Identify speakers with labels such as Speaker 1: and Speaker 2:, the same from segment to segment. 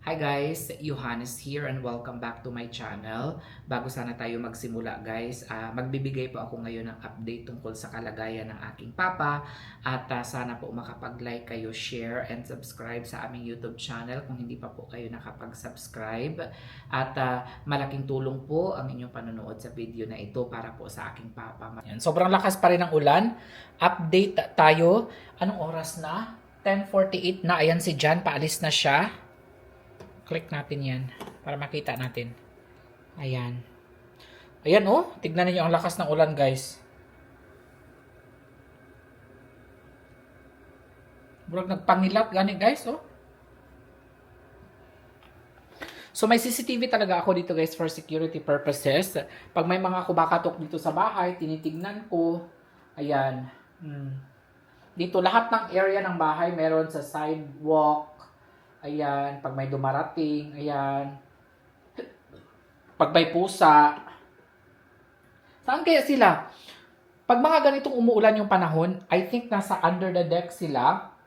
Speaker 1: Hi guys, Johannes here and welcome back to my channel. Bago sana tayo magsimula guys, magbibigay po ako ngayon ng update tungkol sa kalagayan ng aking papa at sana po makapag-like kayo, share and subscribe sa aming YouTube channel kung hindi pa po kayo nakapag-subscribe at malaking tulong po ang inyong panonood sa video na ito para po sa aking papa. Yan. Sobrang lakas pa rin ng ulan. Update tayo. Anong oras na? 10:48 na. Ayan si Jan, paalis na siya. Click natin yan para makita natin. Ayan. Ayan oh. Tignan niyo ang lakas ng ulan guys. Burag nagpangilat gani guys oh. So may CCTV talaga ako dito guys for security purposes. Pag may mga kumakatok dito sa bahay, tinitignan ko. Ayan. Dito lahat ng area ng bahay meron sa sidewalk. Ayan, pag may dumarating, ayan. Pag may pusa. Saan kaya sila? Pag mga ganitong umuulan yung panahon, I think nasa under the deck sila.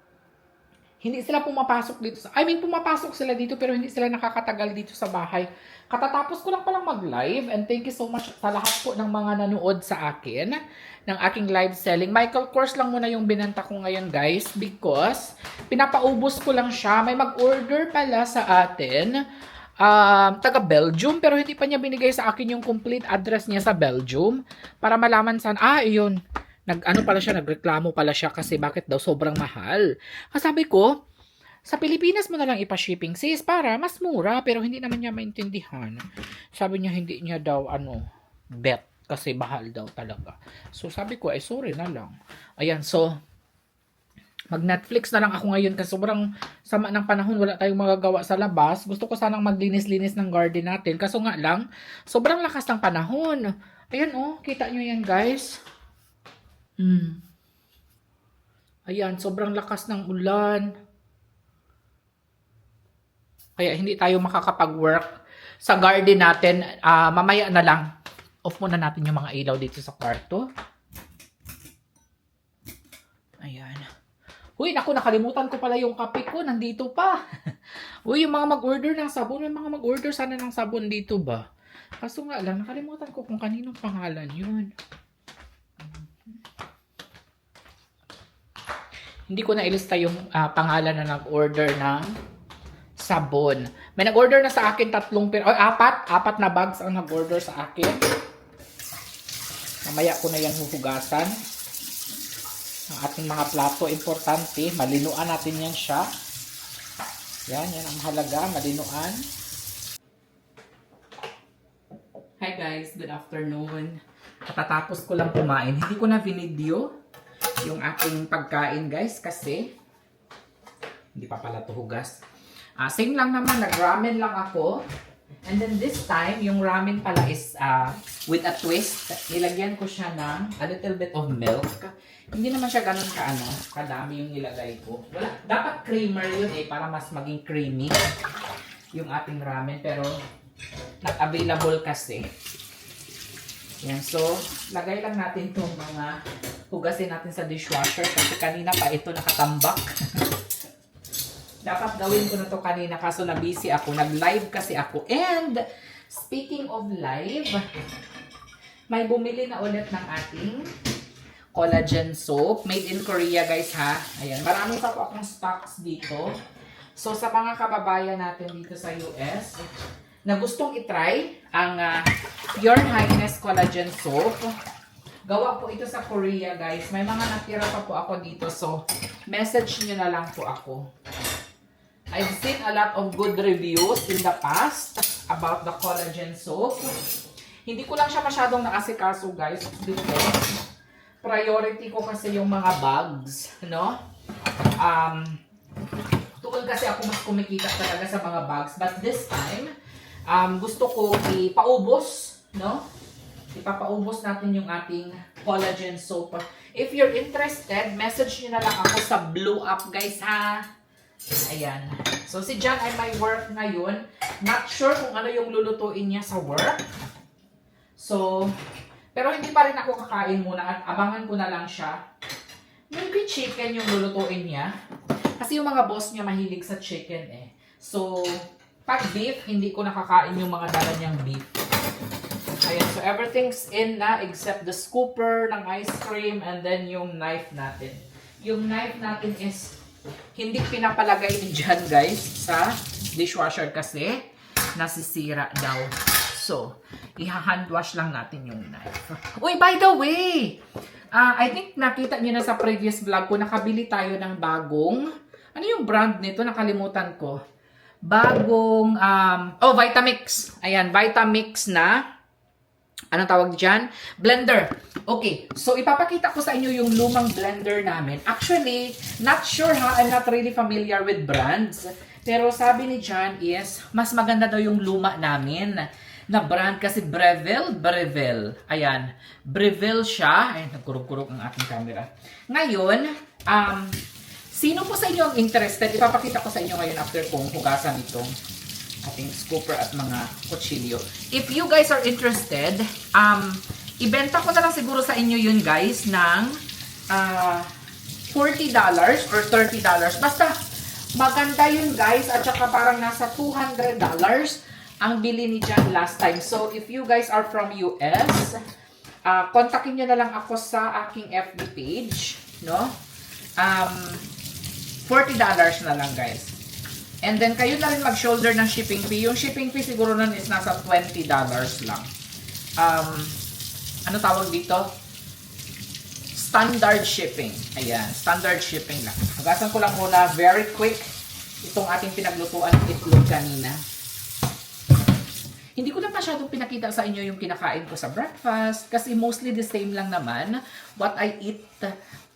Speaker 1: Hindi sila pumapasok dito pumapasok sila dito pero hindi sila nakakatagal dito sa bahay. Katatapos ko lang palang mag-live and thank you so much sa lahat po ng mga nanood sa akin ng aking live selling. Michael Kors lang muna yung binenta ko ngayon guys because pinapaubos ko lang siya. May mag-order pala sa atin. Taga Belgium pero hindi pa niya binigay sa akin yung complete address niya sa Belgium para malaman saan. Iyon. Nagreklamo pala siya kasi bakit daw sobrang mahal. Sabi ko, sa Pilipinas mo na lang ipa-shipping sis para mas mura pero hindi naman niya maintindihan. Sabi niya hindi niya daw bet kasi mahal daw talaga. So sabi ko ay sorry na lang. Ayan so mag-Netflix na lang ako ngayon kasi sobrang sama ng panahon, wala tayong magagawa sa labas. Gusto ko sanang maglinis-linis ng garden natin. Kaso nga lang, sobrang lakas ng panahon. Ayan oh, kita nyo yan guys. Ayan, sobrang lakas ng ulan. Kaya hindi tayo makakapag-work sa garden natin. Mamaya na lang. Off muna natin yung mga ilaw dito sa kwarto. Ayan. Uy, naku, nakalimutan ko pala yung kape ko. Nandito pa. Uy, yung mga mag-order ng sabon. Yung mga mag-order sana ng sabon dito ba? Kaso nga lang, nakalimutan ko kung kaninong pangalan yun. Hindi ko na ilista yung pangalan na nag-order ng sabon. May nag-order na sa akin apat na bags ang nag-order sa akin. Mamaya ko na yan huhugasan. Ang ating mga plato, importante. Malinuan natin yan siya. Yan ang mahalaga. Malinuan. Hi guys, good afternoon. Katatapos ko lang kumain. Hindi ko na video yung aking pagkain guys kasi hindi pa pala ito hugas. Same lang naman, nag-ramen lang ako. And then this time, yung ramen pala is with a twist. Nilagyan ko siya ng a little bit of milk. Hindi naman siya ganun kadami yung nilagay ko. Dapat creamer yun para mas maging creamy yung ating ramen. Pero not available kasi. Yan, so lagay lang natin itong mga hugasin natin sa dishwasher kasi kanina pa ito nakatambak. Dapat gawin ko na to kanina kaso na-busy ako. Nag-live kasi ako. And speaking of live, may bumili na ulit ng ating collagen soap. Made in Korea guys ha. Ayan, marami pa po akong stocks dito. So sa mga kababayan natin dito sa US na gustong itry ang Your Highness Collagen Soap. Gawa po ito sa Korea guys. May mga natira pa po ako dito. So, message nyo na lang po ako. I've seen a lot of good reviews in the past about the collagen soap. Hindi ko lang siya masyadong naasikaso guys. Dito. Priority ko kasi yung mga bags. No? Tuon kasi ako mas kumikita talaga sa mga bags. But this time, gusto ko ipaubos, no? Ipapaubos natin yung ating collagen soap. If you're interested, message nyo na lang ako sa Blue Up, guys, ha? Ayan. So, si John ay may work ngayon. Not sure kung ano yung lulutuin niya sa work. So, pero hindi pa rin ako kakain muna at abangan ko na lang siya. Maybe chicken yung lulutuin niya. Kasi yung mga boss niya mahilig sa chicken eh. So, Pag beef, hindi ko nakakain yung mga dala niyang beef. Ayan, so everything's in na except the scooper ng ice cream and then yung knife natin. Yung knife natin is hindi pinapalagay ni John, guys, sa dishwasher kasi nasisira daw. So, iha-hand wash lang natin yung knife. Uy, by the way, I think nakita niyo na sa previous vlog ko, nakabili tayo ng bagong, ano yung brand nito? Nakalimutan ko. Bagong, Vitamix. Ayan, Vitamix na, anong tawag dyan? Blender. Okay, so ipapakita ko sa inyo yung lumang blender namin. Actually, not sure ha, I'm not really familiar with brands. Pero sabi ni John is, mas maganda daw yung luma namin na brand kasi Breville. Ayan, Breville siya. Ayan, nagkurog-kurog ang ating camera. Ngayon, sino po sa inyo ang interested? Ipapakita ko sa inyo ngayon after kong hugasan itong ating scooper at mga kutsilyo. If you guys are interested, ibenta ko na lang siguro sa inyo yun, guys, ng $40 or $30. Basta, maganda yun, guys, at saka parang nasa $200 ang bili ni John last time. So, if you guys are from US, kontakin nyo na lang ako sa aking FB page, no? $40 na lang, guys. And then, kayo na rin mag-shoulder ng shipping fee. Yung shipping fee siguro nun is nasa $20 lang. Ano tawag dito? Standard shipping. Ayan, standard shipping lang. Hugasan ko lang muna, very quick, itong ating pinaglutuan ng itlog kanina. Hindi ko na masyadong pinakita sa inyo yung kinakain ko sa breakfast kasi mostly the same lang naman. What I eat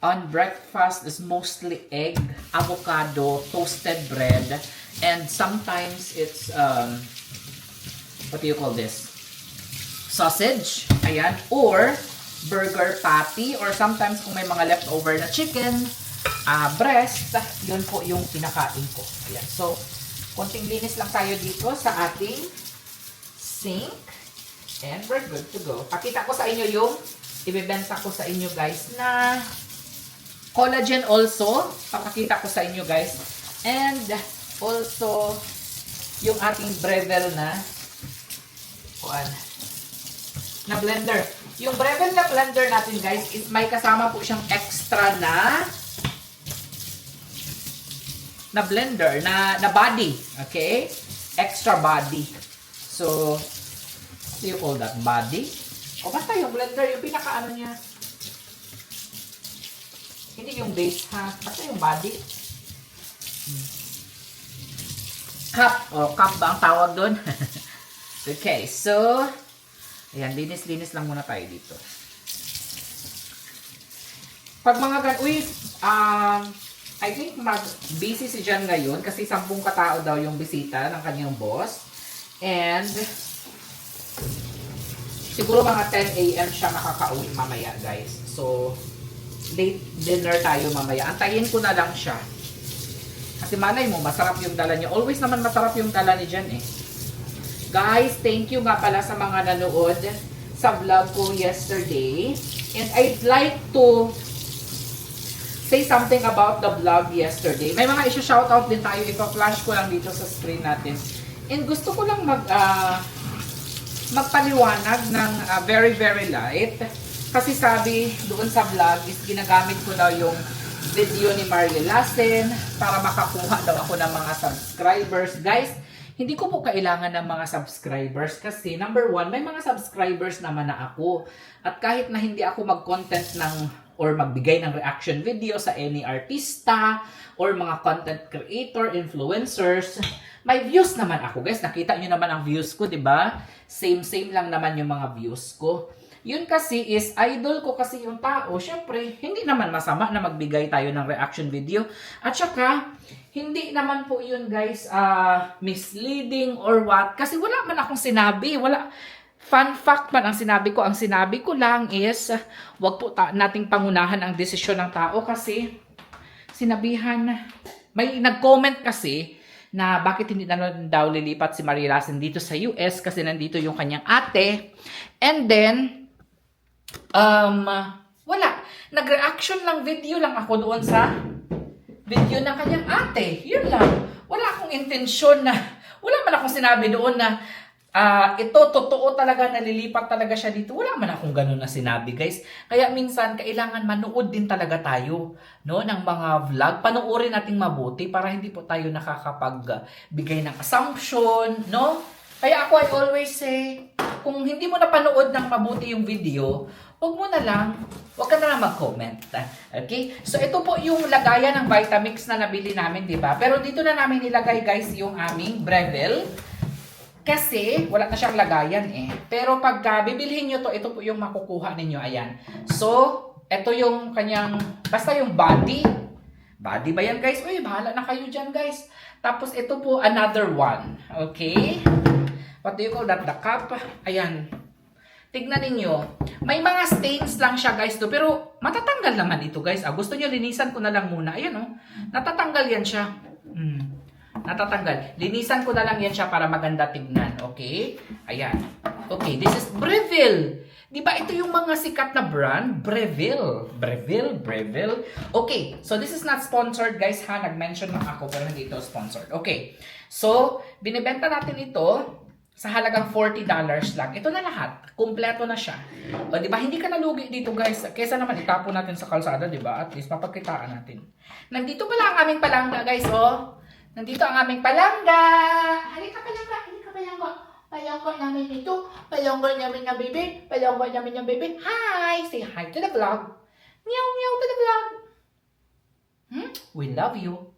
Speaker 1: on breakfast is mostly egg, avocado, toasted bread, and sometimes it's, what do you call this? Sausage, ayan, or burger patty, or sometimes kung may mga leftover na chicken, breast, yun po yung kinakain ko. Ayan, so, konting linis lang tayo dito sa ating sink, and we're good to go. Pakita ko sa inyo yung ibebenta ko sa inyo, guys, na collagen also, papakita ko sa inyo, guys. And also, yung ating Breville na blender. Yung Breville na blender natin, guys, is may kasama po siyang extra na blender, na body. Okay? Extra body. So, what do you call that? Body? O basta yung blender, yung pinaka-ano niya. Hindi yung base, ha? Basta yung body. Cup. O, cup ba ang tawag doon? Okay, so, ayan, linis-linis lang muna tayo dito. Pag mga I think busy si John ngayon kasi 10 katao daw yung bisita ng kanyang boss. And, siguro mga 10 a.m. siya makaka-uwi mamaya, guys. So, late dinner tayo mamaya. Antayin ko na lang siya. Kasi malay mo, masarap yung dala niya. Always naman masarap yung dala ni Jan eh. Guys, thank you nga pala sa mga nanood sa vlog ko yesterday. And I'd like to say something about the vlog yesterday. May mga isi-shoutout din tayo. Ipa-flash ko lang dito sa screen natin. And gusto ko lang magpaliwanag ng very, very light. Kasi sabi doon sa vlog is ginagamit ko daw yung video ni Marley Lassen para makakuha daw ako ng mga subscribers. Guys, hindi ko po kailangan ng mga subscribers kasi number 1, may mga subscribers naman na ako. At kahit na hindi ako mag-content or magbigay ng reaction video sa any artista or mga content creator, influencers, may views naman ako. Guys, nakita nyo naman ang views ko, 'di ba? Same lang naman yung mga views ko. Yun kasi is, idol ko kasi yung tao. Syempre, hindi naman masama na magbigay tayo ng reaction video. At saka, hindi naman po yun, guys, misleading or what. Kasi wala man akong sinabi. Fun fact man ang sinabi ko. Ang sinabi ko lang is, wag po nating pangunahan ang desisyon ng tao kasi sinabihan, may nag-comment kasi na bakit hindi na daw lilipat si Marie Lassen dito sa US kasi nandito yung kanyang ate. And then, wala. Nag-reaction lang video lang ako doon sa video ng kanyang ate. Yun lang. Wala akong intensyon na Wala man akong sinabi doon na ito, totoo talaga, nalilipat talaga siya dito. Wala man akong ganun na sinabi, guys. Kaya minsan, kailangan manood din talaga tayo, no, ng mga vlog. Panoorin nating mabuti para hindi po tayo nakakapagbigay ng assumption, no? Kaya ako, I always say, kung hindi mo napanood ng mabuti yung video, huwag ka na lang mag-comment. Okay? So, ito po yung lagayan ng Vitamix na nabili namin, di ba? Pero dito na namin nilagay, guys, yung aming Breville. Kasi, wala na siyang lagayan eh. Pero pagka bibilhin nyo to, ito po yung makukuha ninyo. Ayan. So, ito yung kanyang, basta yung body. Body ba yan, guys? Uy, bahala na kayo dyan, guys. Tapos, ito po, another one. Okay? What do you call that? The cup. Ayan. Tignan ninyo. May mga stains lang siya, guys, to. Pero, matatanggal naman ito, guys. Gusto nyo, linisan ko na lang muna. Ayan, oh. Natatanggal yan siya. Natatanggal. Linisan ko na lang yan siya para maganda tignan. Okay? Ayan. Okay, this is Breville. Di ba ito yung mga sikat na brand? Breville. Breville. Okay, so this is not sponsored, guys, ha? Nag-mention lang ako pero hindi ito sponsored. Okay, so binibenta natin ito sa halagang $40 lang. Ito na lahat. Kumpleto na siya. O, di ba? Hindi ka nalugi dito, guys. Kesa naman itapo natin sa kalsada, di ba? At least mapagkitaan natin. Nandito pala ang aming palangga, guys, oh. Nandito ang aming palangga. Halika palangga. Palangga namin ito. Palangga namin ng bebe. Palangga namin ng bebe. Hi! Say hi to the vlog. Meow, meow to the vlog. We love you.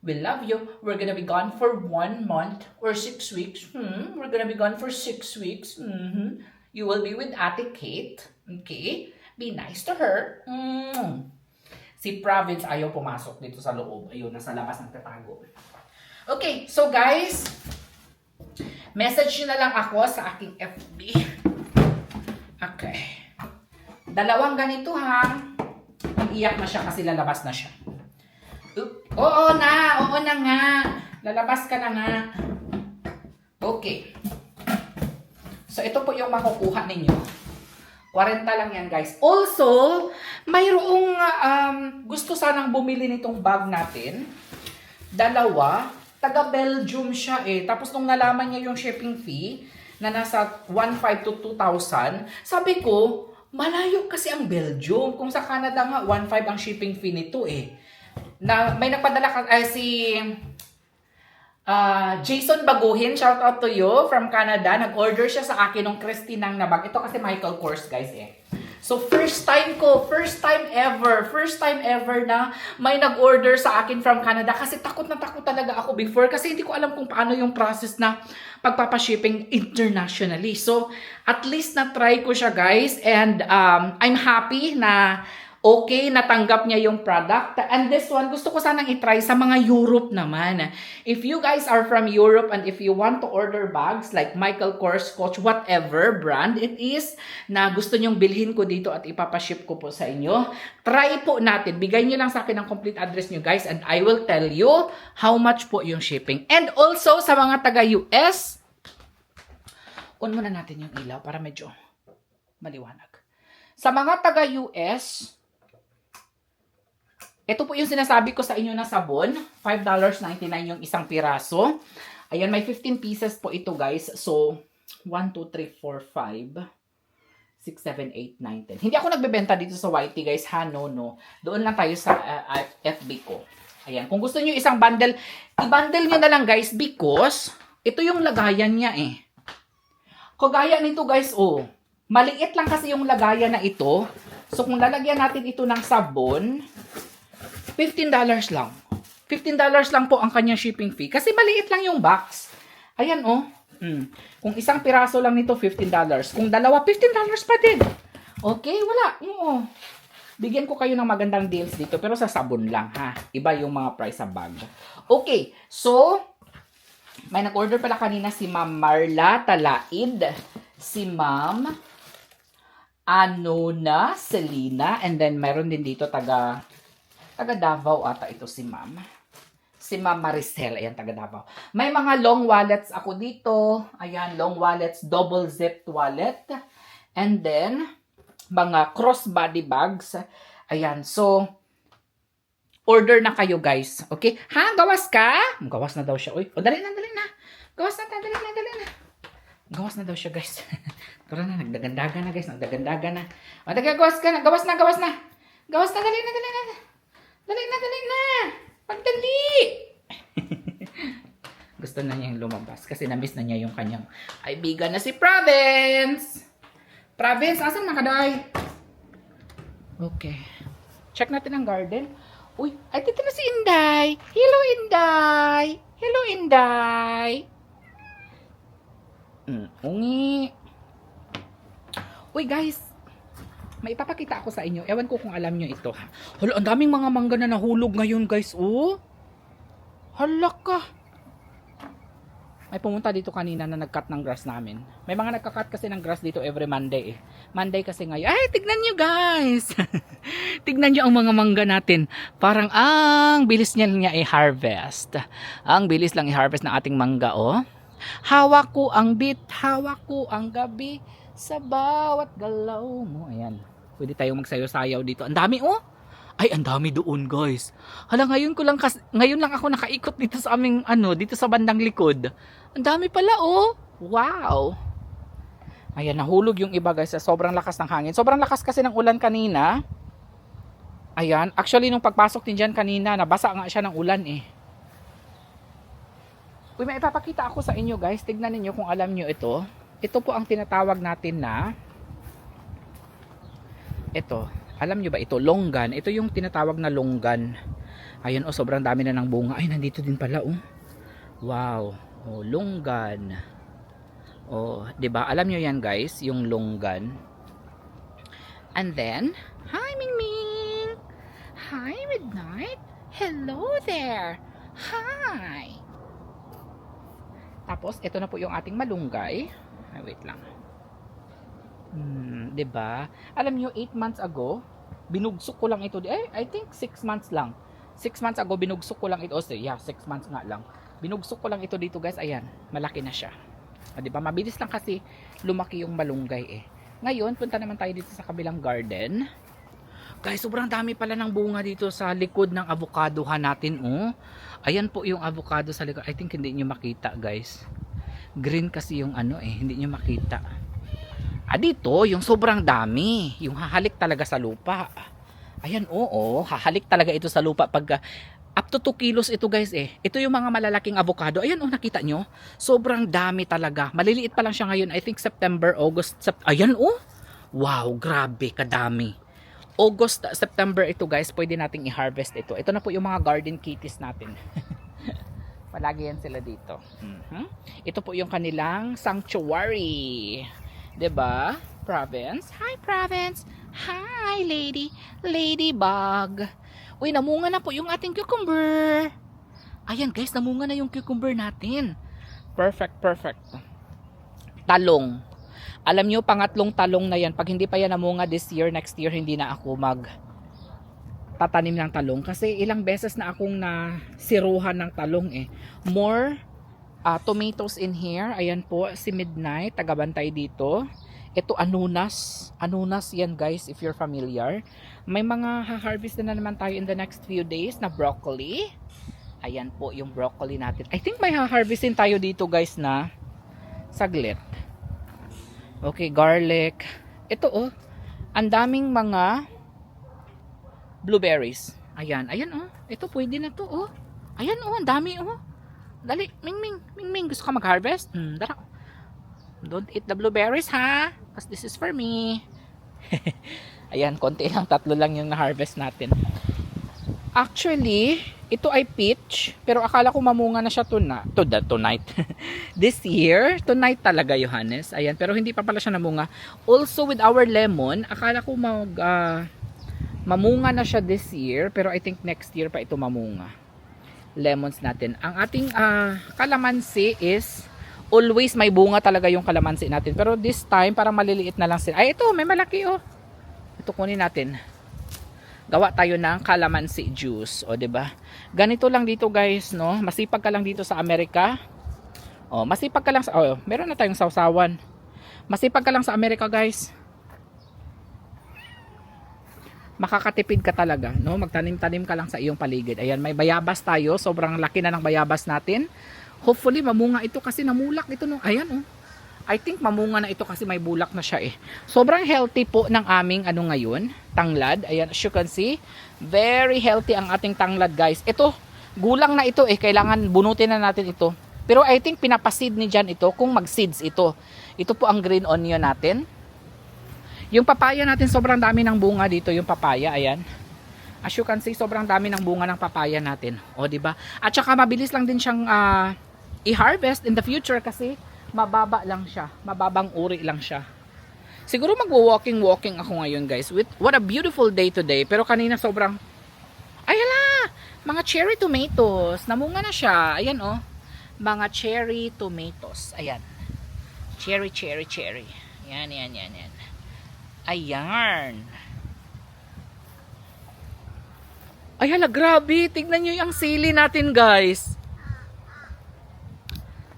Speaker 1: We love you. We're gonna be gone for 1 month or 6 weeks. We're gonna be gone for 6 weeks. You will be with Ate Kate. Okay? Be nice to her. Si Province ayaw pumasok dito sa loob. Ayun, nasa labas ng tatago. Okay, so guys, message nyo na lang ako sa aking FB. Okay. 2 ganito, ha. Mag-iyak na siya kasi lalabas na siya. Oo na nga. Lalabas ka na nga. Okay. So, ito po yung makukuha ninyo. 40 lang yan, guys. Also, mayroong gusto sanang bumili nitong bag natin. 2. Taga Belgium siya eh. Tapos nung nalaman niya yung shipping fee na nasa 1,500 to 2,000, sabi ko, malayo kasi ang Belgium. Kung sa Canada nga, 1,500 ang shipping fee nito eh. May nagpadala si Jason Baguhin, shout out to you from Canada. Nag-order siya sa akin ng Christinang na bag. Ito kasi Michael Kors, guys eh. So first time ever na may nag-order sa akin from Canada kasi takot na takot talaga ako before kasi hindi ko alam kung paano yung process na pagpapashipping internationally. So at least na-try ko siya, guys, and I'm happy na okay, natanggap niya yung product. And this one, gusto ko sanang itry sa mga Europe naman. If you guys are from Europe and if you want to order bags like Michael Kors, Coach, whatever brand it is, na gusto nyong bilhin ko dito at ipapaship ko po sa inyo, try po natin. Bigay nyo lang sa akin ang complete address nyo, guys, and I will tell you how much po yung shipping. And also, sa mga taga-US, on muna natin yung ilaw para medyo maliwanag. Sa mga taga-US, ito po yung sinasabi ko sa inyo na sabon. $5.99 yung isang piraso. Ayan, may 15 pieces po ito, guys. So, 1, 2, 3, 4, 5, 6, 7, 8, 9, 10. Hindi ako nagbebenta dito sa YT, guys. Ha? No. Doon lang tayo sa FB ko. Ayan. Kung gusto nyo isang bundle, i-bundle nyo na lang, guys, because ito yung lagayan niya eh. Kagaya nito, guys, oh. Maliit lang kasi yung lagayan na ito. So, kung lalagyan natin ito ng sabon, $15 lang. $15 lang po ang kanyang shipping fee. Kasi maliit lang yung box. Ayan, oh. Kung isang piraso lang nito, $15. Kung dalawa, $15 pa din. Okay, wala. Oo. Bigyan ko kayo ng magandang deals dito. Pero sa sabon lang, ha. Iba yung mga price sa bag. Okay, so, may nag-order pala kanina si Ma'am Marla Talaid. Si Ma'am Anona Selena. And then, meron din dito taga Davao ata ito si Ma'am. Si Ma'am Maricel. Ayan, taga Davao. May mga long wallets ako dito. Ayan, long wallets. Double zipped wallet. And then, mga crossbody bags. Ayan, so, order na kayo, guys. Okay? Ha? Gawas ka? Gawas na daw siya. Uy, dali na. Gawas na, dali na, dali na. Gawas na daw siya, guys. Tara na, nagdagandagan na, guys. Nagdagandagan na. O, gawas ka na. Gawas na, gawas na. Gawas na, dali na, dali na. Dali na, dali na. Pagdali. Gusto na niyang lumabas kasi na-miss na niya yung kanyang kaibigan na si Province. Province, asan na kaday? Okay. Check natin ang garden. Uy, ay dito na si Inday. Hello, Inday. Hello, Inday. Ungi. Uy, guys. May ipapakita ako sa inyo. Ewan ko kung alam nyo ito. Hala, ang daming mga mangga na nahulog ngayon, guys. Oh. Hala ka. May pumunta dito kanina na nag-cut ng grass namin. May mga nagka-cut kasi ng grass dito every Monday eh. Monday kasi ngayon. Ay, tignan nyo guys! Tignan nyo ang mga mangga natin. Parang ang bilis niya i-harvest. Ang bilis lang i-harvest ng ating mangga, oh. Hawak ko ang bit, hawak ko ang gabi sa bawat galaw mo. Ayan. Pwede tayong magsayo-sayaw dito. Ang dami, oh! Ay, ang dami doon, guys. Hala, ngayon lang ako nakaikot dito sa aming, dito sa bandang likod. Ang dami pala, oh. Wow. Ayan, nahulog yung iba, guys. Sobrang lakas ng hangin. Sobrang lakas kasi ng ulan kanina. Ayan. Actually, nung pagpasok din dyan kanina, nabasa nga siya ng ulan, eh. Uy, may ipapakita ako sa inyo, guys. Tignan ninyo kung alam nyo ito. Ito po ang tinatawag natin na ito. Alam nyo ba ito? Longgan. Ito yung tinatawag na longgan. Ayan, oh, sobrang dami na ng bunga. Ay, nandito din pala, oh. Wow. Oh, longgan. Oh, 'di ba? Alam nyo yan, guys, yung longgan. And then, hi Mingming. Hi Midnight. Hello there. Hi. Tapos, ito na po yung ating malunggay. Ay, wait lang. 'Di ba? Alam niyo 8 months ago, binugsok ko lang ito. I think 6 months lang. 6 months ago binugsok ko lang ito. Yeah, 6 months nga lang. Binugsok ko lang ito dito, guys. Ayan, malaki na siya. 'Di ba? Mabilis lang kasi lumaki yung malunggay eh. Ngayon, punta naman tayo dito sa kabilang garden. Guys, sobrang dami pala ng bunga dito sa likod ng avocadohan natin, oh. Ayan po yung avocado sa likod. I think hindi niyo makita, guys. Green kasi yung hindi niyo makita. Dito, yung sobrang dami. Yung hahalik talaga sa lupa. Ayan, oo. Hahalik talaga ito sa lupa pag up to 2 kilos ito, guys eh. Ito yung mga malalaking avocado. Ayan, oh, nakita nyo? Sobrang dami talaga. Maliliit pa lang siya ngayon. I think September, August. Ayan, oh. Wow, grabe, kadami. August, September ito, guys. Pwede nating i-harvest ito. Ito na po yung mga garden kitties natin. Palagi yan sila dito. Ito po yung kanilang sanctuary. 'Di ba? Province. Hi, Province. Hi, lady. Ladybug. Uy, namunga na po yung ating cucumber. Ayan, guys, namunga na yung cucumber natin. Perfect, perfect. Talong. Alam nyo, pangatlong talong na yan. Pag hindi pa yan namunga this year, next year, hindi na ako tatanim ng talong. Kasi ilang beses na akong nasiruhan ng talong eh. More tomatoes in here. Ayan po, si Midnight, tagabantay dito. Ito, anunas. Anunas yan, guys, if you're familiar. May mga ha-harvest na naman tayo in the next few days na broccoli. Ayan po yung broccoli natin. I think may ha-harvestin tayo dito, guys, na saglit. Okay, garlic. Ito, oh. Ang daming mga blueberries. Ayan, ayan, oh. Ito, pwede na to, oh. Ayan, oh, ang dami, oh. Dali, Mingming, gusto ka mag-harvest? Dara. Don't eat the blueberries, ha? Because this is for me. Ayan, konti lang, 3 lang yung na-harvest natin. Actually, ito ay peach, pero akala ko mamunga na siya tonight. This year, tonight talaga, Johannes. Ayan, pero hindi pa pala siya namunga. Also, with our lemon, akala ko mamunga na siya this year, pero I think next year pa ito mamunga. Lemons natin. Ang ating kalamansi is always may bunga talaga yung kalamansi natin. Pero this time, parang maliliit na lang sila. Ay, ito, may malaki, oh. Ito kunin natin. Gawa tayo ng calamansi juice, o 'di ba? Ganito lang dito, guys, no? Masipag ka lang dito sa Amerika. Masipag ka lang sa meron na tayong sawsawan. Masipag ka lang sa Amerika, guys. Makakatipid ka talaga, no? Magtanim-tanim ka lang sa iyong paligid. Ayan, may bayabas tayo. Sobrang laki na ng bayabas natin. Hopefully mamunga ito kasi namulak ito no. Ayan oh. I think mamunga na ito kasi may bulak na siya eh. Sobrang healthy po ng aming ano ngayon, tanglad. Ayan, as you can see, very healthy ang ating tanglad guys. Ito, gulang na ito eh. Kailangan bunutin na natin ito. Pero I think pinapaseed ni Jan ito kung mag-seeds ito. Ito po ang green onion natin. Yung papaya natin, sobrang dami ng bunga dito. Yung papaya, ayan. As you can see, sobrang dami ng bunga ng papaya natin. O, diba? At saka mabilis lang din siyang i-harvest in the future kasi mababa lang siya. Mababang uri lang siya. Siguro magwo-walking ako ngayon guys. What a beautiful day today. Pero kanina sobrang... Ay hala! Mga cherry tomatoes. Namunga na siya. Ayan oh. Mga cherry tomatoes. Ayan. Cherry. Yan. Ayan. Ay hala, grabe. Tignan nyo yung sili natin guys.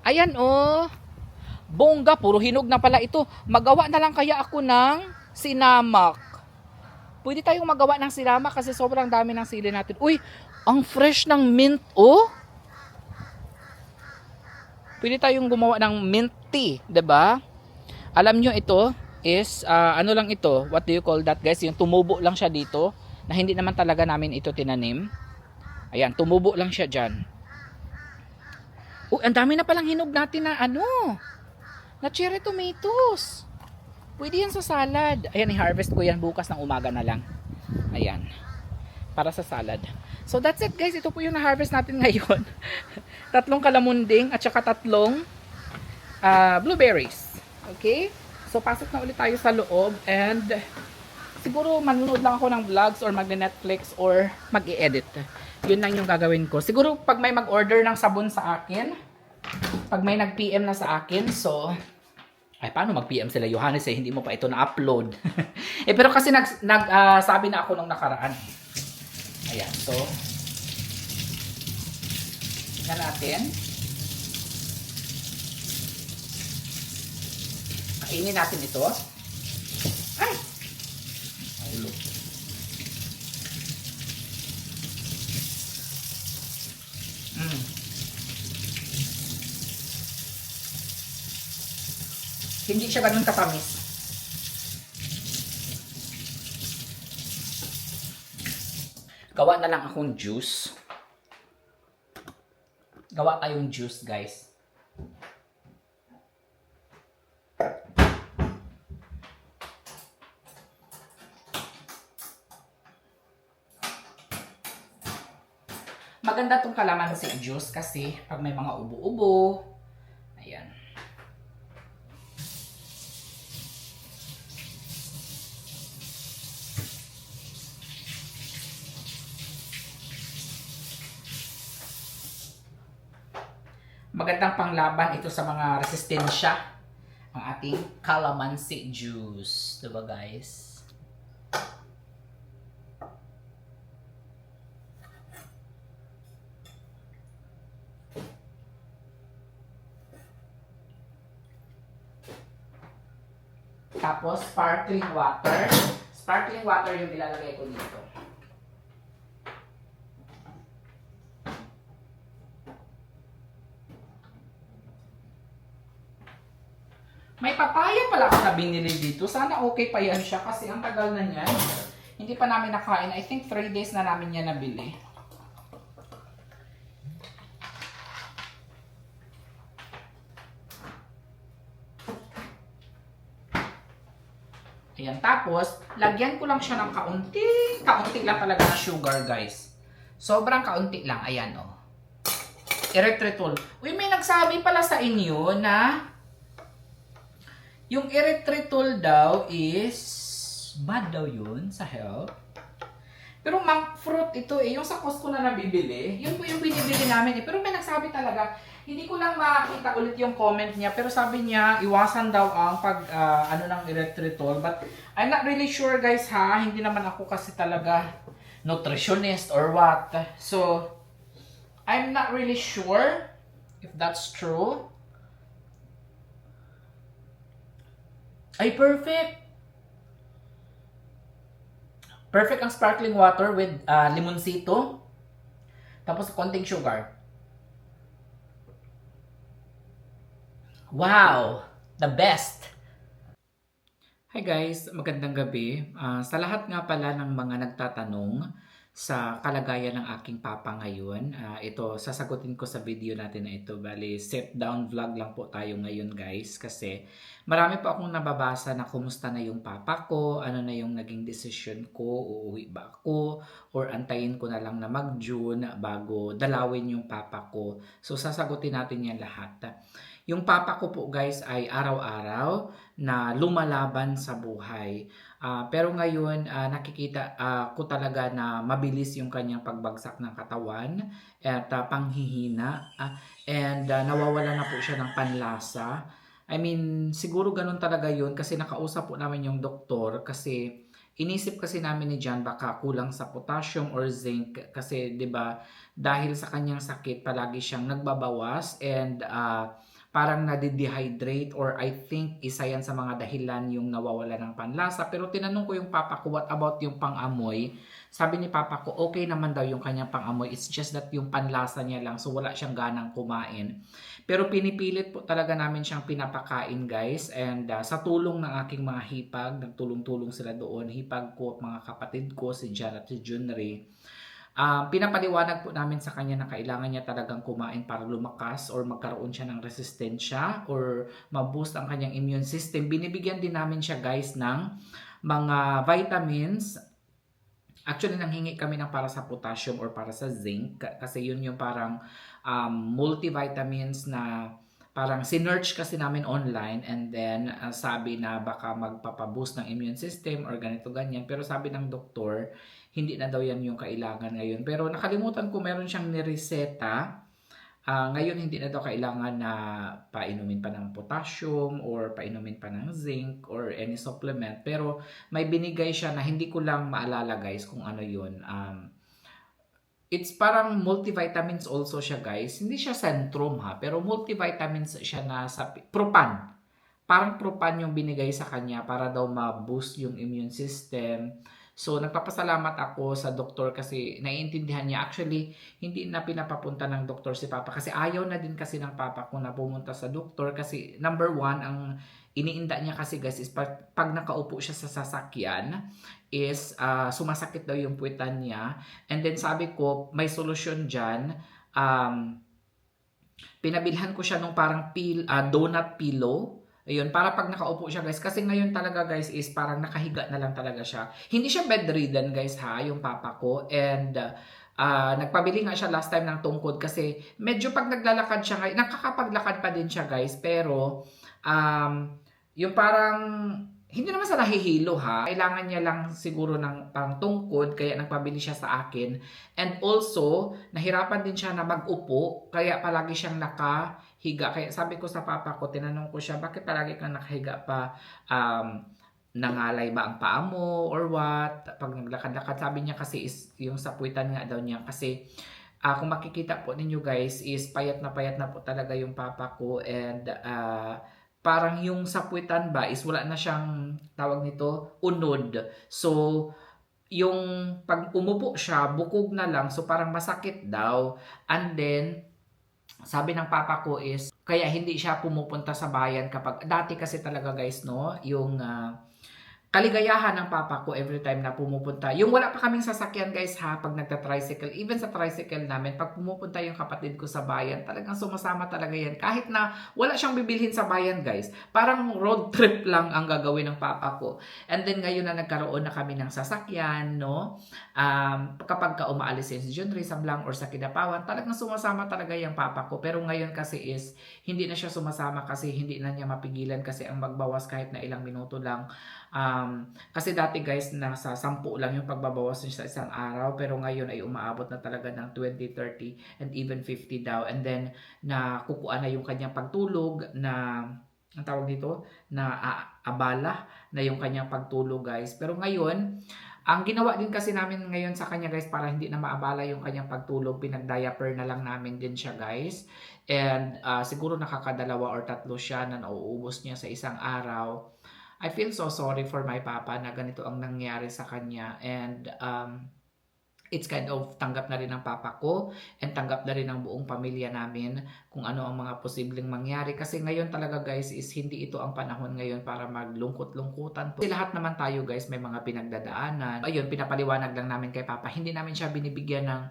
Speaker 1: Ayan oh. Bongga, puro hinog na pala ito. Magawa na lang kaya ako ng sinamak. Pwede tayong magawa ng sinamak kasi sobrang dami ng sili natin. Uy, ang fresh ng mint, oh. Pwede tayong gumawa ng mint tea, 'di ba? Alam nyo ito is, ano lang ito, what do you call that guys? Yung tumubo lang siya dito, na hindi naman talaga namin ito tinanim. Ayan, tumubo lang siya dyan. Ang dami na palang hinog natin na ano, na cherry tomatoes. Pwede yan sa salad. Ayan, i-harvest ko yan bukas ng umaga na lang. Ayan. Para sa salad. So that's it guys. Ito po yung na-harvest natin ngayon. 3 kalamunding at saka 3 blueberries. Okay? So pasok na ulit tayo sa loob and siguro manonood lang ako ng vlogs or magne-Netflix or mag-i-edit. Yun lang yung gagawin ko. Siguro pag may mag-order ng sabon sa akin, pag may nag-PM na sa akin, so, ay, paano mag-PM sila, Johannes, eh, hindi mo pa ito na-upload. Pero kasi sabi na ako nung nakaraan. Ayan, so, tingnan natin. Kainin natin ito. Ay! Ulo. Hindi siya ganun katamis. Gawa na lang akong juice. Gawa tayong juice, guys. Maganda tong kalamansi juice kasi pag may mga ubo-ubo, ayan. Magandang panglaban ito sa mga resistensya. Ang ating calamansi juice. Diba guys? Tapos sparkling water. Sparkling water yung ilalagay ko dito. May papaya pala ako na binili dito. Sana okay pa yan siya kasi ang tagal na niyan. Hindi pa namin nakain. I think 3 days na namin yan nabili. Ayan. Tapos, lagyan ko lang siya ng kaunti. Kaunti lang talaga na sugar, guys. Sobrang kaunti lang. Ayan, oh. Erythritol. Uy, may nagsabi pala sa inyo na yung erythritol daw is bad daw yun sa health. Pero monk fruit ito eh. Yung sa Costco na nabibili, yun po yung binibili namin eh. Pero may nagsabi talaga, hindi ko lang makita ulit yung comment niya. Pero sabi niya, iwasan daw ang pag, ano ng erythritol. But I'm not really sure guys ha. Hindi naman ako kasi talaga nutritionist or what. So, I'm not really sure if that's true. Ay, perfect! Perfect ang sparkling water with limoncito. Tapos konting sugar. Wow! The best! Hi guys, magandang gabi. Sa lahat nga pala ng mga nagtatanong sa kalagayan ng aking papa ngayon, ito sasagutin ko sa video natin na ito. Bali, sit down vlog lang po tayo ngayon guys kasi marami po akong nababasa na kumusta na yung papa ko, ano na yung naging decision ko, uuwi ba ako or antayin ko na lang na mag-June bago dalawin yung papa ko. So sasagutin natin yan lahat. Yung papa ko po guys ay araw-araw na lumalaban sa buhay. Pero ngayon nakikita ko talaga na mabilis yung kanyang pagbagsak ng katawan at panghihina and nawawala na po siya ng panlasa. I mean, siguro ganun talaga yun kasi nakausap po namin yung doktor kasi inisip kasi namin ni John baka kulang sa potassium or zinc kasi 'di ba dahil sa kanyang sakit palagi siyang nagbabawas and parang nade-dehydrate or I think isa yan sa mga dahilan yung nawawala ng panlasa. Pero tinanong ko yung papa ko, what about yung pang-amoy? Sabi ni papa ko, okay naman daw yung kanyang pang-amoy. It's just that yung panlasa niya lang, so wala siyang ganang kumain. Pero pinipilit po talaga namin siyang pinapakain guys. And sa tulong ng aking mga hipag, nagtulong-tulong sila doon. Hipag ko at mga kapatid ko, si Jan at si Junri. Pinapaliwanag po namin sa kanya na kailangan niya talagang kumain para lumakas or magkaroon siya ng resistensya or ma-boost ang kanyang immune system. Binibigyan din namin siya guys ng mga vitamins. Actually, nanghingi kami ng para sa potassium or para sa zinc kasi yun yung parang multivitamins na parang sinearch kasi namin online and then sabi na baka magpapaboost ng immune system or ganito ganyan. Pero sabi ng doktor, hindi na daw yan yung kailangan ngayon. Pero nakalimutan ko meron siyang nireseta. Ngayon hindi na daw kailangan na painumin pa ng potassium or painumin pa ng zinc or any supplement. Pero may binigay siya na hindi ko lang maalala guys kung ano yun. It's parang multivitamins also siya guys. Hindi siya Centrum ha, pero multivitamins siya na sa Propan. Parang Propan yung binigay sa kanya para daw ma-boost yung immune system. So, nagpapasalamat ako sa doktor kasi naiintindihan niya. Actually, hindi na pinapapunta ng doktor si Papa kasi ayaw na din kasi ng Papa ko na pumunta sa doktor kasi number one, ang iniinda niya kasi guys is pag nakaupo siya sa sasakyan is sumasakit daw yung puwitan niya. And then sabi ko, may solusyon dyan. Pinabilhan ko siya nung parang donut pillow. Ayun, para pag nakaupo siya guys. Kasi ngayon talaga guys is parang nakahiga na lang talaga siya. Hindi siya bedridden guys ha, yung papa ko. And nagpabili nga siya last time ng tungkod kasi medyo pag naglalakad siya ngayon, nakakapaglakad pa din siya guys. Pero yung parang hindi naman sa nahihilo ha. Kailangan niya lang siguro ng pang tungkod kaya nagpabili siya sa akin. And also, nahirapan din siya na mag-upo kaya palagi siyang nakahiga. Kaya sabi ko sa papa ko, tinanong ko siya, bakit palagi kang nakahiga pa? Nangalay ba ang paa mo or what? Pag naglakad-lakad, sabi niya kasi is yung sapuitan nga daw niya kasi kung makikita po ninyo guys is payat na po talaga yung papa ko and parang yung sapwitan ba is wala na siyang tawag nito, unod. So, yung pag umupo siya, bukog na lang. So, parang masakit daw. And then, sabi ng papa ko is, kaya hindi siya pumupunta sa bayan kapag, dati kasi talaga guys, no, yung kaligayahan ng papa ko every time na pumupunta. Yung wala pa kaming sasakyan guys ha, pag nagta-tricycle, even sa tricycle namin, pag pumupunta yung kapatid ko sa bayan, talagang sumasama talaga yan. Kahit na wala siyang bibilhin sa bayan guys, parang road trip lang ang gagawin ng papa ko. And then ngayon na nagkaroon na kami ng sasakyan, no, kapag ka umaalis si John Ray Sablang or sa Kidapawan, talagang sumasama talaga yung papa ko. Pero ngayon kasi is, hindi na siya sumasama kasi hindi na niya mapigilan kasi ang magbawas kahit na ilang minuto lang. Kasi dati guys, nasa 10 lang yung pagbabawas niya sa isang araw. Pero ngayon ay umaabot na talaga ng 20, 30, and even 50 daw. And then, nakukuha na yung kanyang pagtulog na, ang tawag dito, na abala na yung kanyang pagtulog guys. Pero ngayon, ang ginawa din kasi namin ngayon sa kanya guys para hindi na maabala yung kanyang pagtulog, pinag-diaper na lang namin din siya guys. And siguro nakakadalawa or tatlo siya na nauubos niya sa isang araw. I feel so sorry for my papa na ganito ang nangyari sa kanya and it's kind of tanggap na rin ng papa ko and tanggap na rin ng buong pamilya namin kung ano ang mga posibleng mangyari. Kasi ngayon talaga guys is hindi ito ang panahon ngayon para maglungkot-lungkutan. Kasi lahat naman tayo guys may mga pinagdadaanan. Ayun, pinapaliwanag lang namin kay papa. Hindi namin siya binibigyan ng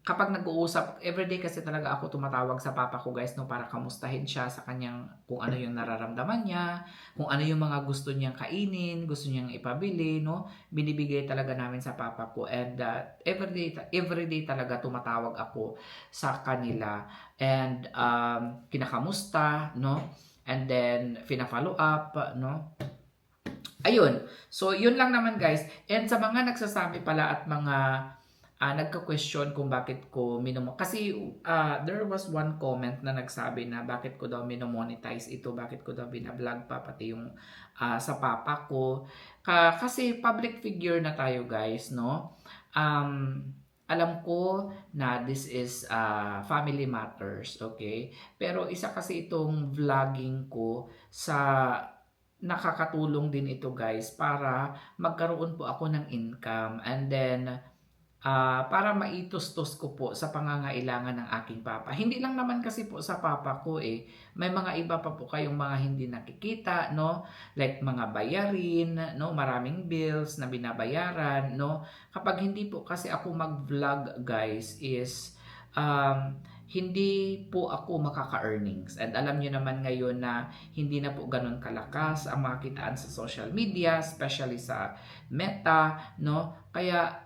Speaker 1: kapag nag-uusap, everyday kasi talaga ako tumatawag sa papa ko guys no para kamustahin siya sa kanyang kung ano yung nararamdaman niya, kung ano yung mga gusto niyang kainin, gusto niyang ipabili no, binibigay talaga namin sa papa ko and everyday talaga tumatawag ako sa kanila and kinakamusta no and then pina-follow up no. Ayun. So, yun lang naman guys. And sa mga nagsasabi pala at mga nagka-question kung bakit ko kasi there was one comment na nagsabi na bakit ko daw minomonetize ito, bakit ko daw binablog pa pati yung sa papa ko. Kasi public figure na tayo guys, no? Alam ko na this is family matters, okay? Pero isa kasi itong vlogging ko sa nakakatulong din ito guys para magkaroon po ako ng income and then para maitustos ko po sa pangangailangan ng aking papa. Hindi lang naman kasi po sa papa ko eh. May mga iba pa po kayong mga hindi nakikita, no? Like mga bayarin, no? Maraming bills na binabayaran, no? Kapag hindi po kasi ako mag-vlog, guys, is hindi po ako makaka-earnings. And alam nyo naman ngayon na hindi na po ganun kalakas ang makitaan sa social media, especially sa Meta, no? Kaya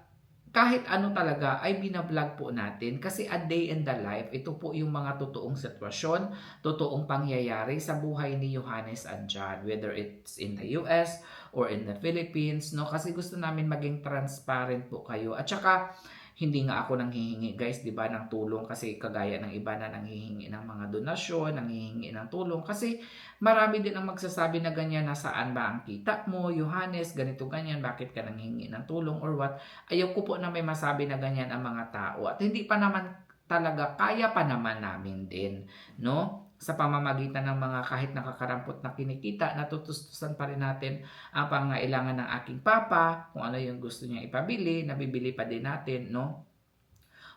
Speaker 1: kahit ano talaga ay binablog po natin kasi a day in the life, ito po yung mga totoong sitwasyon, totoong pangyayari sa buhay ni Johannes and John, whether it's in the US or in the Philippines, no? Kasi gusto namin maging transparent po kayo. At saka, hindi nga ako nanghihingi guys, 'di ba, ng tulong kasi kagaya ng iba na nanghihingi ng mga donasyon, nanghihingi ng tulong kasi marami din ang magsasabi na ganyan na saan ba ang kita mo, Johannes, ganito ganyan, bakit ka nanghihingi ng tulong or what. Ayaw ko po na may masabi na ganyan ang mga tao at hindi pa naman talaga kaya pa naman namin din, no? Sa pamamagitan ng mga kahit nakakarampot na kinikita, natutustusan pa rin natin ang pangangailangan ng aking papa, kung ano yung gusto niya ipabili, nabibili pa din natin, no?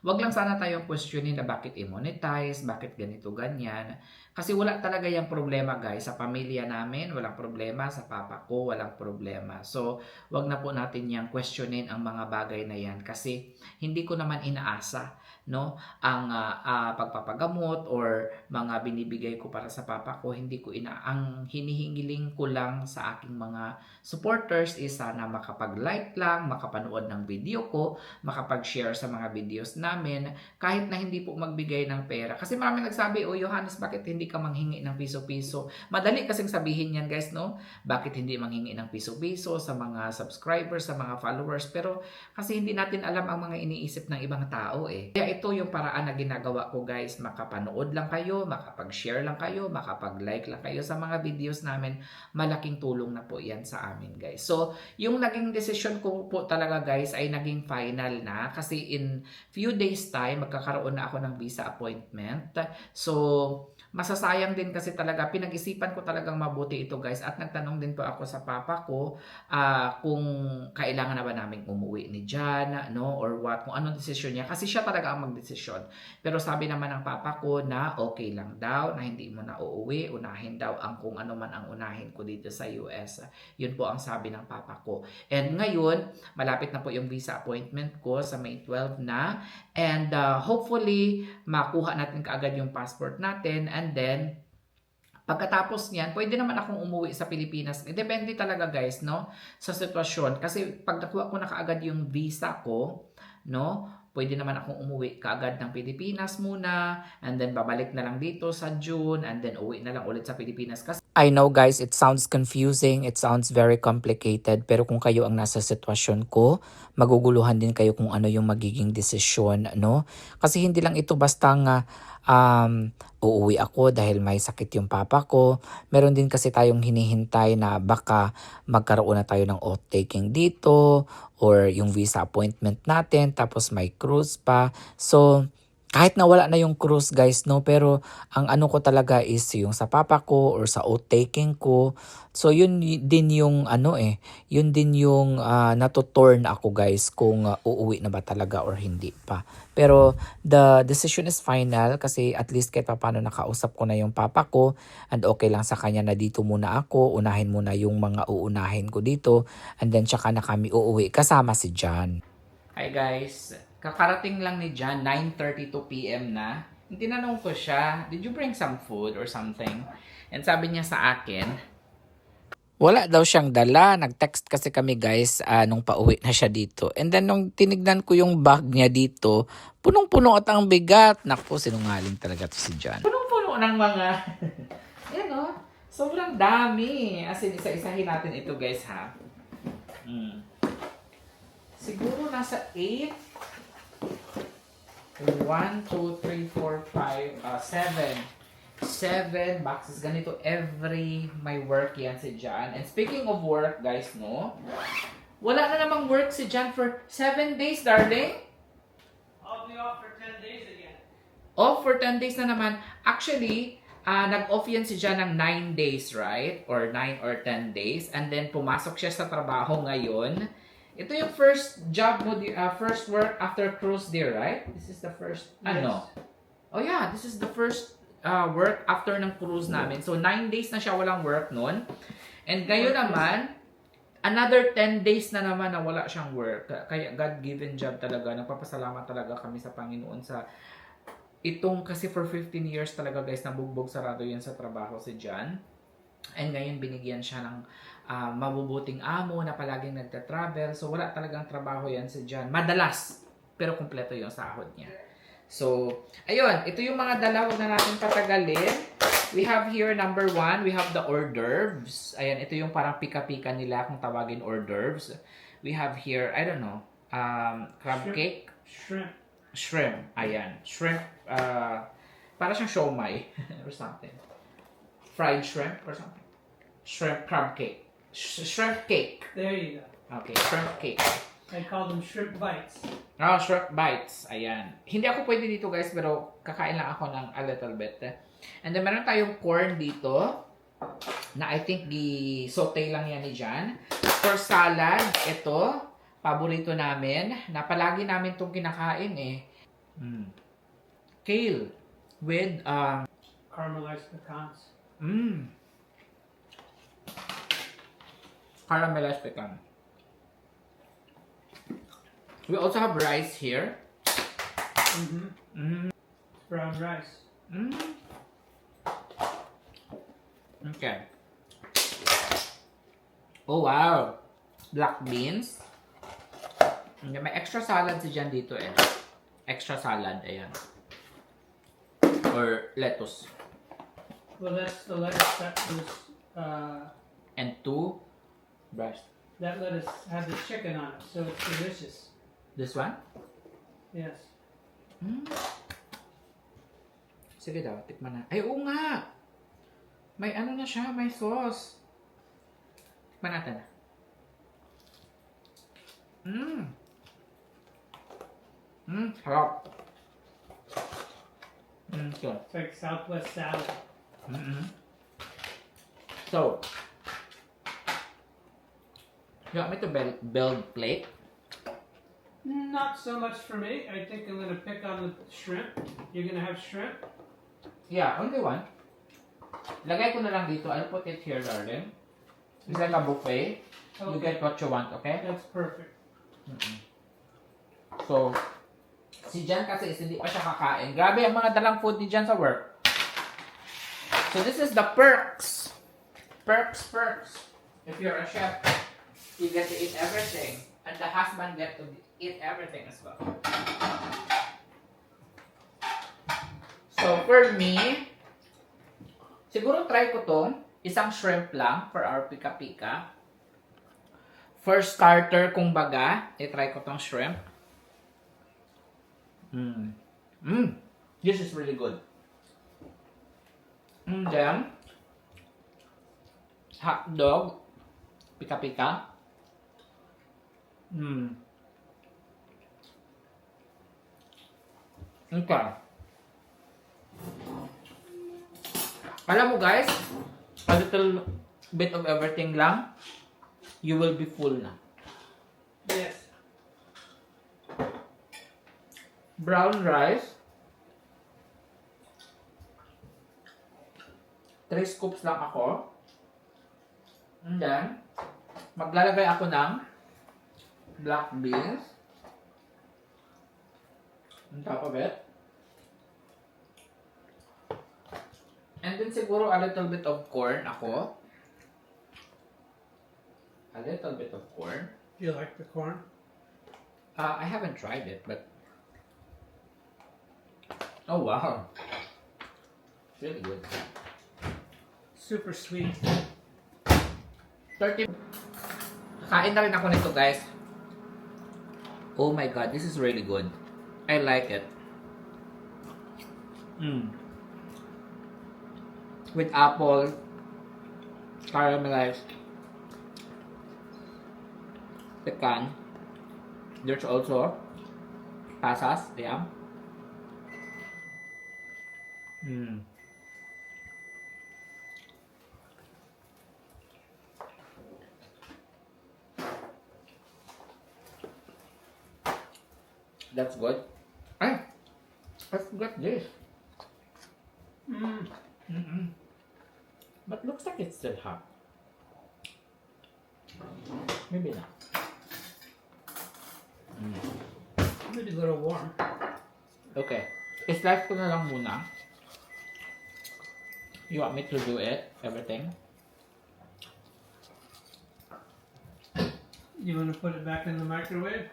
Speaker 1: Wag lang sana tayong questionin na bakit i-monetize, bakit ganito, ganyan. Kasi wala talaga yung problema guys. Sa pamilya namin, walang problema. Sa papa ko, walang problema. So, wag na po natin yung questionin ang mga bagay na yan. Kasi hindi ko naman inaasa, no, ang pagpapagamot or mga binibigay ko para sa papa ko. Hindi ko ang hinihingiling ko lang sa aking mga supporters is sana makapag-like lang, makapanood ng video ko, makapag-share sa mga videos namin, kahit na hindi po magbigay ng pera. Kasi maraming nagsabi, oh Johannes, bakit hindi ka manghingi ng piso-piso? Madali kasing sabihin yan guys, no? Bakit hindi manghingi ng piso-piso sa mga subscribers, sa mga followers? Pero kasi hindi natin alam ang mga iniisip ng ibang tao eh. Kaya ito yung paraan na ginagawa ko guys, makapanood lang kayo, makapag-share lang kayo, makapag-like lang kayo sa mga videos namin. Malaking tulong na po yan sa amin guys. So, yung naging decision ko po talaga guys ay naging final na kasi in few days time magkakaroon na ako ng visa appointment. So, masasayang din kasi talaga, pinag-isipan ko talagang mabuti ito guys at nagtanong din po ako sa papa ko kung kailangan na ba naming umuwi ni John, no, or what, kung anong desisyon niya kasi siya talaga ang magdesisyon. Pero sabi naman ng papa ko na okay lang daw, na hindi mo na uuwi, unahin daw ang kung ano man ang unahin ko dito sa US. Yun po ang sabi ng papa ko. And ngayon, malapit na po yung visa appointment ko sa May 12 na and hopefully makuha natin kaagad yung passport natin and then pagkatapos niyan, pwede naman akong umuwi sa Pilipinas. Depende talaga guys, no? Sa sitwasyon. Kasi pag nakuha ko na kaagad yung visa ko, no? Pwede naman akong umuwi kaagad ng Pilipinas muna and then babalik na lang dito sa June and then uwi na lang ulit sa Pilipinas. Kasi I know guys, it sounds confusing, it sounds very complicated, pero kung kayo ang nasa sitwasyon ko, maguguluhan din kayo kung ano yung magiging desisyon, no? Kasi hindi lang ito basta nga uuwi ako dahil may sakit yung papa ko. Meron din kasi tayong hinihintay na baka magkaroon na tayo ng oath-taking dito or yung visa appointment natin, tapos may cruise pa. So,
Speaker 2: Kahit na wala na yung cruise guys, no, pero ang ano ko talaga is yung sa papa ko or sa oath taking ko. So yun din yung ano yun din yung natutorn ako guys kung uuwi na ba talaga or hindi pa. Pero the decision is final kasi at least kahit paano nakausap ko na yung papa ko and okay lang sa kanya na dito muna ako, unahin muna yung mga uunahin ko dito and then tsaka na kami uuwi kasama si John.
Speaker 1: Hi guys, kakarating lang ni John, 9:32 p.m. na. Tinanong ko siya, did you bring some food or something? And sabi niya sa akin,
Speaker 2: Wala daw siyang dala. Nag-text kasi kami guys nung pauwi na siya dito. And then nung tinignan ko yung bag niya dito, punong-puno at ang bigat. Naku, sinungaling talaga to si John.
Speaker 1: punong-puno ng mga, yan o, sobrang dami. As in, isa-isahin natin ito guys ha. Siguro nasa 8. 1, 2, 3, 4, 5, 7 boxes. Ganito every my work yan si John. And speaking of work, guys, no? Wala na namang work si John for 7 days, darling.
Speaker 3: I'll be off for 10 days again.
Speaker 1: Off for 10 days na naman. Actually, nag-off yan si John ng 9 days, right? Or 9 or 10 days. And then, pumasok siya sa trabaho ngayon. Ito yung first job mo, first work after cruise dear, right? This is the first, ano? Oh yeah, this is the first work after ng cruise namin. So, 9 days na siya walang work noon. And ngayon naman, another 10 days na naman na wala siyang work. Kaya God-given job talaga. Nagpapasalamat talaga kami sa Panginoon sa itong kasi for 15 years talaga guys, nabugbog sarado yan sa trabaho si John. And ngayon binigyan siya ng mabubuting amo na palaging nagta-travel. So wala talagang trabaho yan si John. Madalas, pero kumpleto yung sahod niya. So, ayun, ito yung mga dala, wag na natin patagalin. We have here number 1, we have the hors d'oeuvres. Ayan, ito yung parang pika-pika nila kung tawagin hors d'oeuvres. We have here, I don't know, crab cake. Shrimp. Ayan, shrimp, para siyang siomai or something. Fried shrimp or something. Shrimp crab cake. Shrimp cake.
Speaker 3: There you go.
Speaker 1: Okay, shrimp cake.
Speaker 3: I call them shrimp bites.
Speaker 1: Oh, shrimp bites. Ayan. Hindi ako pwede dito guys, pero kakain lang ako ng a little bit. And then meron tayong corn dito na I think saute lang yan ni John. For salad, ito, paborito namin, na palagi namin itong kinakain Kale with
Speaker 3: Caramelized pecans.
Speaker 1: Caramelized pecan. We also have rice here.
Speaker 3: Brown rice.
Speaker 1: Okay. Oh wow. Black beans. May extra salad si Jan dito Extra salad, ayan. Or lettuce.
Speaker 3: Well, that's the lettuce that was,
Speaker 1: And 2 breast.
Speaker 3: that lettuce has the chicken on it, so it's delicious.
Speaker 1: This one?
Speaker 3: Yes.
Speaker 1: Sige daw, tikman na. Ay, oo nga! May ano na siya, may sauce. Tikman natin. Harap. So.
Speaker 3: It's like Southwest salad.
Speaker 1: So, you want me to build plate?
Speaker 3: Not so much for me. I think I'm gonna pick on the shrimp. You're gonna have shrimp?
Speaker 1: Yeah, only one. Lagay ko na lang dito. I'll put it here, darling. It's like a buffet. You get what you want, okay?
Speaker 3: That's perfect.
Speaker 1: So, si Jan kasi hindi pa siya kakain. Grabe ang mga dalang food ni Jan sa work. So, this is the perks. Perks. If you're a chef, you get to eat everything. And the husband get to eat everything as well. So, for me, siguro try ko tong isang shrimp lang for our pika-pika. First starter, kung baga, i-try ko tong shrimp. This is really good. And then, hot dog, pika-pika. Okay. Alam mo guys, a little bit of everything lang, you will be full na.
Speaker 3: Yes.
Speaker 1: Brown rice. 3 scoops lang ako. And then, maglalagay ako ng black beans on top of it. And then siguro a little bit of corn ako. A little bit of corn.
Speaker 3: Do you like the corn?
Speaker 1: I haven't tried it, but oh wow, it's really good.
Speaker 3: Super sweet.
Speaker 1: 30. Kain na rin ako nito, guys. Oh my god, this is really good. I like it. With apple, caramelized pecan. There's also pasas, yeah. That's good. Ay, I forgot this. But looks like it's still hot. Maybe not.
Speaker 3: Maybe a little warm.
Speaker 1: Okay. I-slice ko na lang muna. You want me to do it? Everything?
Speaker 3: You want to put it back in the microwave?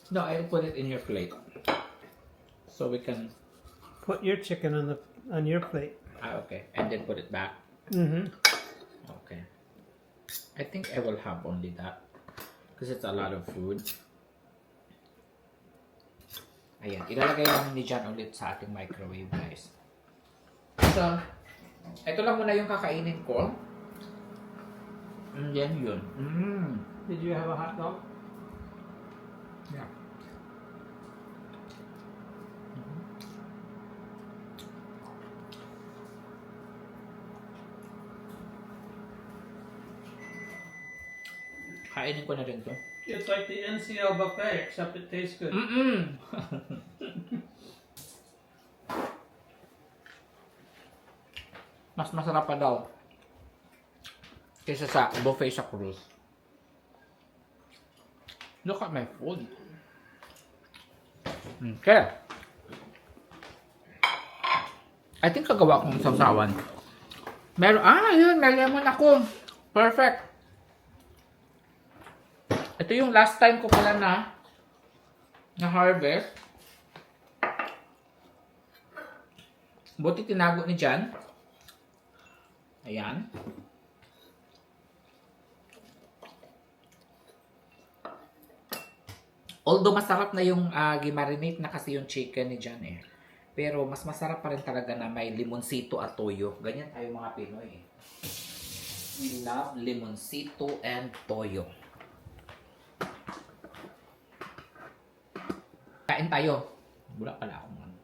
Speaker 1: No, I'll put it in your plate. So we can...
Speaker 3: Put your chicken on your plate.
Speaker 1: Okay. And then put it back.
Speaker 3: Mm-hmm.
Speaker 1: Okay. I think I will have only that. Because it's a lot of food. Ayan. Ilalagay lang ni John ulit sa ating microwave, guys. So, ito lang muna yung kakainin ko. And then yun.
Speaker 3: Did you have a hot dog?
Speaker 1: Yeah. Kainin ko na rin to.
Speaker 3: It's like the NCL buffet, except it tastes good.
Speaker 1: Mas masarap pa daw kaysa sa buffet sa cruise. Look at my food. Okay. I think kagawa kong sausawan. Yun, may lemon ako. Perfect. Ito yung last time ko pala na harvest. Buti tinago ni Jan. Ayan. Although masarap na yung gimarinate na kasi yung chicken ni Jan eh. Pero mas masarap pa rin talaga na may limonsito at toyo. Ganyan tayo mga Pinoy eh. We love limonsito and toyo. Kain tayo. Wala pala akong ano.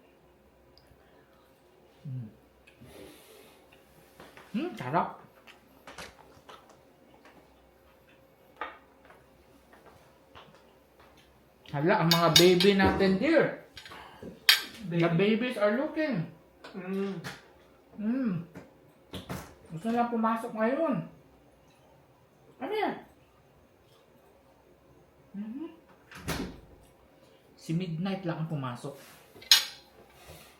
Speaker 1: Sarap. Hala, ang mga baby natin dear. The babies are looking. Gusto na pumasok ngayon. Ano yan? Si Midnight lang ang pumasok.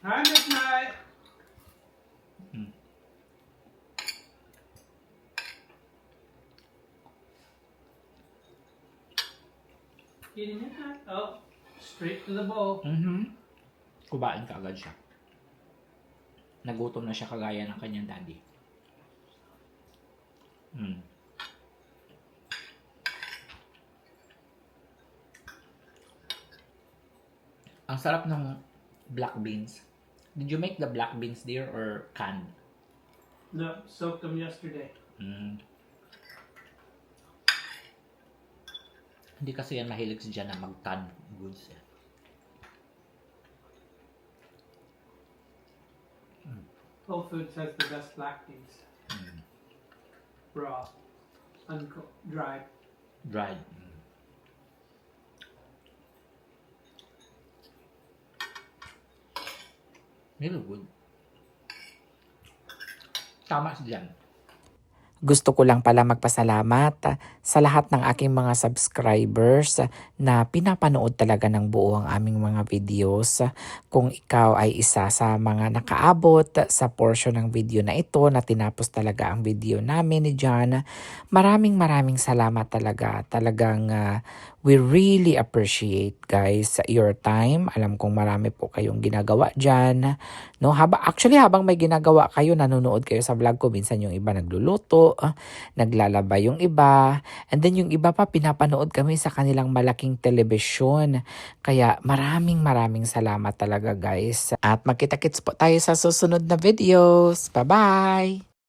Speaker 3: Hi, Midnight! Eating Midnight? Oh, straight to the bowl.
Speaker 1: Kubain ka agad siya. Nagutom na siya kagaya ng kanyang daddy. Ang sarap ng black beans. Did you make the black beans dear or canned?
Speaker 3: No, soaked them yesterday.
Speaker 1: Hindi kasi yan mahilig si Jan na mag-canned goods.
Speaker 3: Whole Foods has the best black beans. Raw, uncooked, dried.
Speaker 1: Dried. Really good. Tama dyan.
Speaker 2: Gusto ko lang pala magpasalamat sa lahat ng aking mga subscribers na pinapanood talaga ng buo ang aming mga videos. Kung ikaw ay isa sa mga nakaabot sa portion ng video na ito na tinapos talaga ang video namin ni John, maraming salamat talaga. Talagang we really appreciate guys your time. Alam kong marami po kayong ginagawa dyan. No, habang may ginagawa kayo, nanonood kayo sa vlog ko, minsan yung iba nagluluto, naglalaba yung iba, and then yung iba pa pinapanood kami sa kanilang malaking telebisyon. Kaya maraming salamat talaga guys. At magkita-kits po tayo sa susunod na videos. Bye-bye!